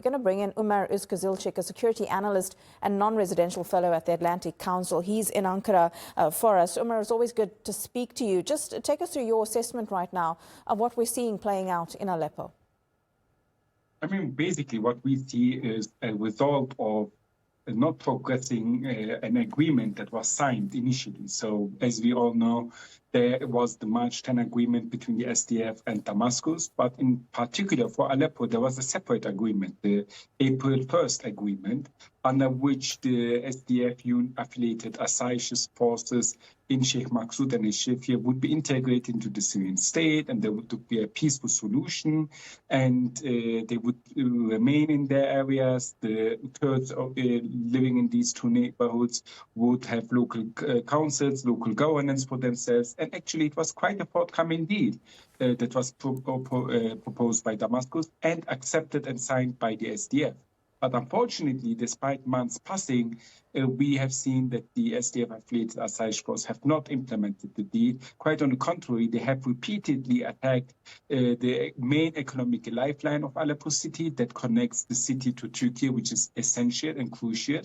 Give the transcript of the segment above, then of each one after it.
We're going to bring in Omer Ozkizilcik, a security analyst and non-residential fellow at the Atlantic Council. He's in Ankara for us. Omer, it's always good to speak to you. Just take us through your assessment right now of what we're seeing playing out in Aleppo. I mean, basically what we see is a result of not progressing an agreement that was signed initially. So as we all know, there was the March 10 agreement between the SDF and Damascus, but in particular for Aleppo, there was a separate agreement, the April 1st agreement, under which the SDF-affiliated Assay's forces in Sheikh Maksud and Shafir would be integrated into the Syrian state, and there would be a peaceful solution, and they would remain in their areas. The Kurds living in these two neighborhoods would have local councils, local governance for themselves, and actually it was quite a forthcoming deal that was proposed by Damascus and accepted and signed by the SDF. But unfortunately, despite months passing, we have seen that the SDF-affiliated Assay's forces have not implemented the deal. Quite on the contrary, they have repeatedly attacked the main economic lifeline of Aleppo city that connects the city to Turkey, which is essential and crucial.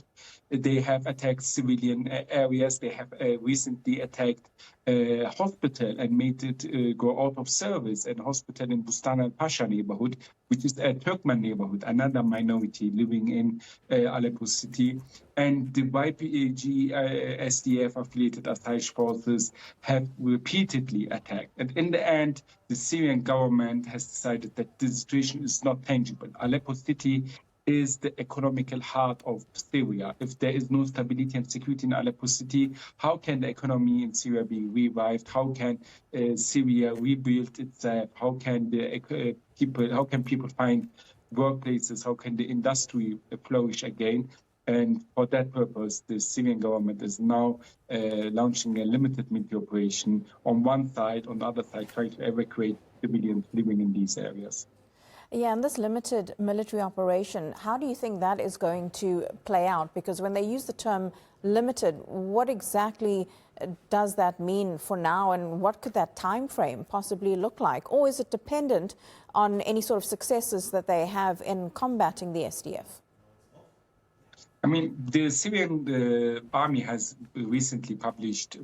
They have attacked civilian areas. They have recently attacked a hospital and made it go out of service, a hospital in Bustan al-Pasha neighborhood, which is a Turkmen neighborhood, another minority living in Aleppo city. And the YPG SDF-affiliated Assay's forces have repeatedly attacked. And in the end, the Syrian government has decided that the situation is not tangible. Aleppo city is the economical heart of Syria. If there is no stability and security in Aleppo city, how can the economy in Syria be revived? How can Syria rebuild itself? How can people find workplaces? How can the industry flourish again? And for that purpose, the Syrian government is now launching a limited military operation on one side, on the other side, trying to evacuate civilians living in these areas. Yeah, and this limited military operation, how do you think that is going to play out? Because when they use the term limited, what exactly does that mean for now, and what could that time frame possibly look like? Or is it dependent on any sort of successes that they have in combating the SDF? I mean, the Syrian army has recently published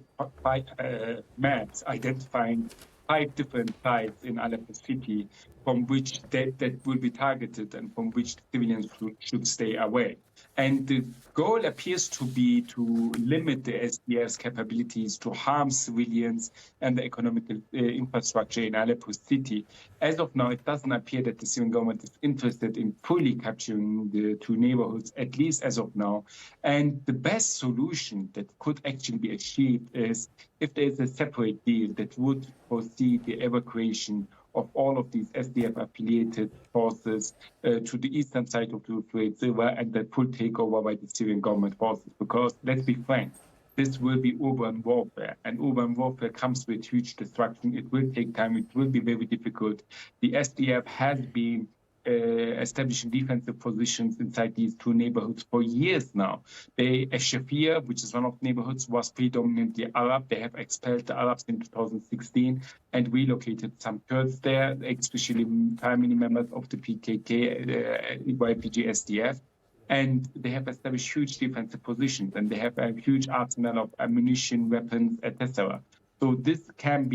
maps identifying 5 different sites in Aleppo city from which that will be targeted and from which civilians should stay away. And the goal appears to be to limit the SDF's capabilities to harm civilians and the economic infrastructure in Aleppo city. As of now, it doesn't appear that the Syrian government is interested in fully capturing the 2 neighborhoods, at least as of now. And the best solution that could actually be achieved is if there is a separate deal that would foresee the evacuation of all of these SDF-affiliated forces to the eastern side of the Euphrates River, and that full takeover by the Syrian government forces. Because, let's be frank, this will be urban warfare, and urban warfare comes with huge destruction. It will take time. It will be very difficult. The SDF has been establishing defensive positions inside these 2 neighborhoods for years now. Shafir, which is one of the neighborhoods, was predominantly Arab. They have expelled the Arabs in 2016 and relocated some Kurds there, especially family members of the PKK, YPG SDF. And they have established huge defensive positions, and they have a huge arsenal of ammunition, weapons, etc. So this can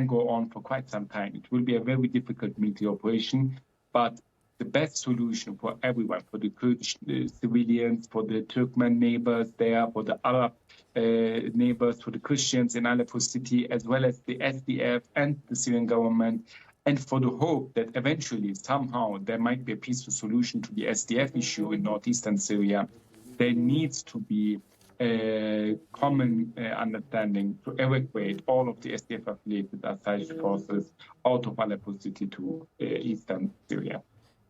go on for quite some time. It will be a very difficult military operation. But the best solution for everyone, for the Kurdish civilians, for the Turkmen neighbors there, for the Arab neighbors, for the Christians in Aleppo city, as well as the SDF and the Syrian government, and for the hope that eventually, somehow, there might be a peaceful solution to the SDF issue in northeastern Syria, there needs to be a common understanding to evacuate all of the SDF-affiliated Assay's forces out of Aleppo city to eastern Syria.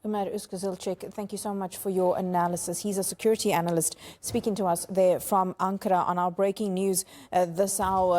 Omer Ozkizilcik, thank you so much for your analysis. He's a security analyst speaking to us there from Ankara on our breaking news this hour.